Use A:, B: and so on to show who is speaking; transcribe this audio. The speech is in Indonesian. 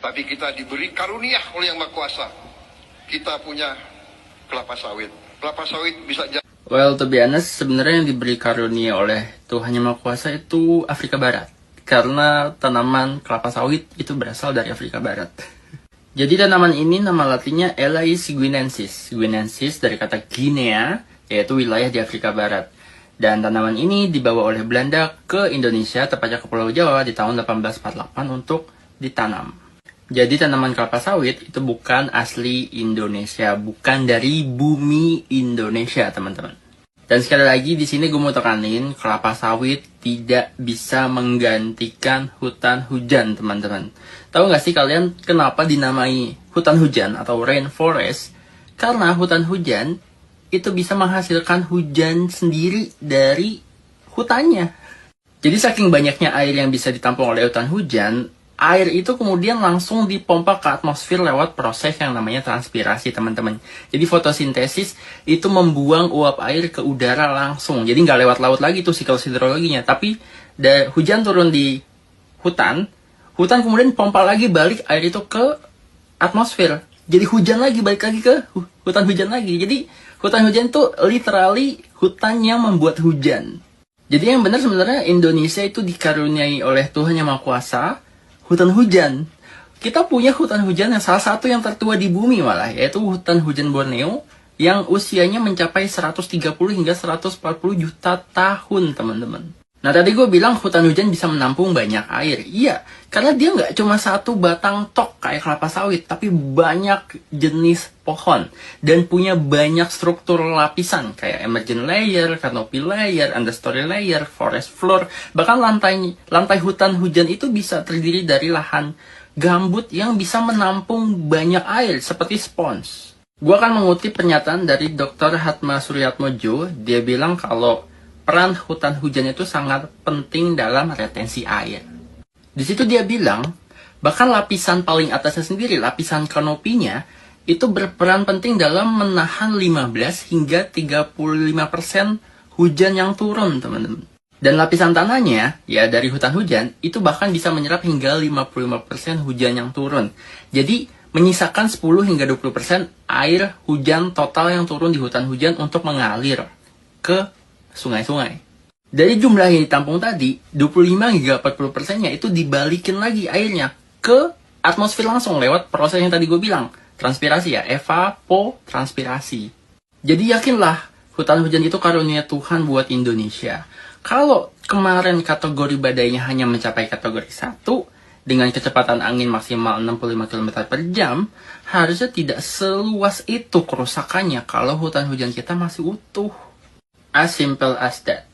A: Tapi kita diberi karunia oleh Yang Maha Kuasa. Kita punya kelapa sawit. Kelapa sawit bisa jadi.
B: Well, to be honest, sebenarnya yang diberi karunia oleh Tuhan Yang Maha Kuasa itu Afrika Barat. Karena tanaman kelapa sawit itu berasal dari Afrika Barat. Jadi tanaman ini nama latinnya Elais guinensis. Guinensis dari kata Guinea, yaitu wilayah di Afrika Barat. Dan tanaman ini dibawa oleh Belanda ke Indonesia, tepatnya ke Pulau Jawa di tahun 1848 untuk ditanam. Jadi tanaman kelapa sawit itu bukan asli Indonesia, bukan dari bumi Indonesia, teman-teman. Dan sekali lagi di sini gue mau tekanin, kelapa sawit tidak bisa menggantikan hutan hujan, teman-teman. Tahu nggak sih kalian kenapa dinamai hutan hujan atau rainforest? Karena hutan hujan itu bisa menghasilkan hujan sendiri dari hutannya. Jadi saking banyaknya air yang bisa ditampung oleh hutan hujan, air itu kemudian langsung dipompa ke atmosfer lewat proses yang namanya transpirasi, teman-teman. Jadi fotosintesis itu membuang uap air ke udara langsung. Jadi nggak lewat laut lagi tuh siklus hidrologinya. Tapi hujan turun di hutan kemudian pompa lagi balik air itu ke atmosfer. Jadi hujan lagi, balik lagi ke hutan hujan lagi. Jadi hutan hujan itu literally hutan yang membuat hujan. Jadi yang benar sebenarnya Indonesia itu dikaruniai oleh Tuhan Yang Maha Kuasa hutan hujan. Kita punya hutan hujan yang salah satu yang tertua di bumi malah, yaitu hutan hujan Borneo yang usianya mencapai 130 hingga 140 juta tahun, teman-teman. Nah, tadi gue bilang hutan hujan bisa menampung banyak air. Iya, karena dia nggak cuma satu batang tok kayak kelapa sawit, tapi banyak jenis pohon. Dan punya banyak struktur lapisan, kayak emergent layer, canopy layer, understory layer, forest floor. Bahkan lantai hutan hujan itu bisa terdiri dari lahan gambut yang bisa menampung banyak air, seperti spons. Gue akan mengutip pernyataan dari Dr. Hatma Suryatmojo. Dia bilang kalau peran hutan hujan itu sangat penting dalam retensi air. Di situ dia bilang, bahkan lapisan paling atasnya sendiri, lapisan kanopinya, itu berperan penting dalam menahan 15 hingga 35% hujan yang turun, teman-teman. Dan lapisan tanahnya, ya dari hutan hujan, itu bahkan bisa menyerap hingga 55% hujan yang turun. Jadi, menyisakan 10 hingga 20% air hujan total yang turun di hutan hujan untuk mengalir ke sungai-sungai. Dari jumlah yang ditampung tadi, 25 hingga 40%-nya itu dibalikin lagi airnya ke atmosfer langsung lewat proses yang tadi gue bilang. Transpirasi ya, evapotranspirasi. Jadi yakinlah, hutan hujan itu karunia Tuhan buat Indonesia. Kalau kemarin kategori badainya hanya mencapai kategori 1, dengan kecepatan angin maksimal 65 km per jam, harusnya tidak seluas itu kerusakannya kalau hutan hujan kita masih utuh. As simple as that.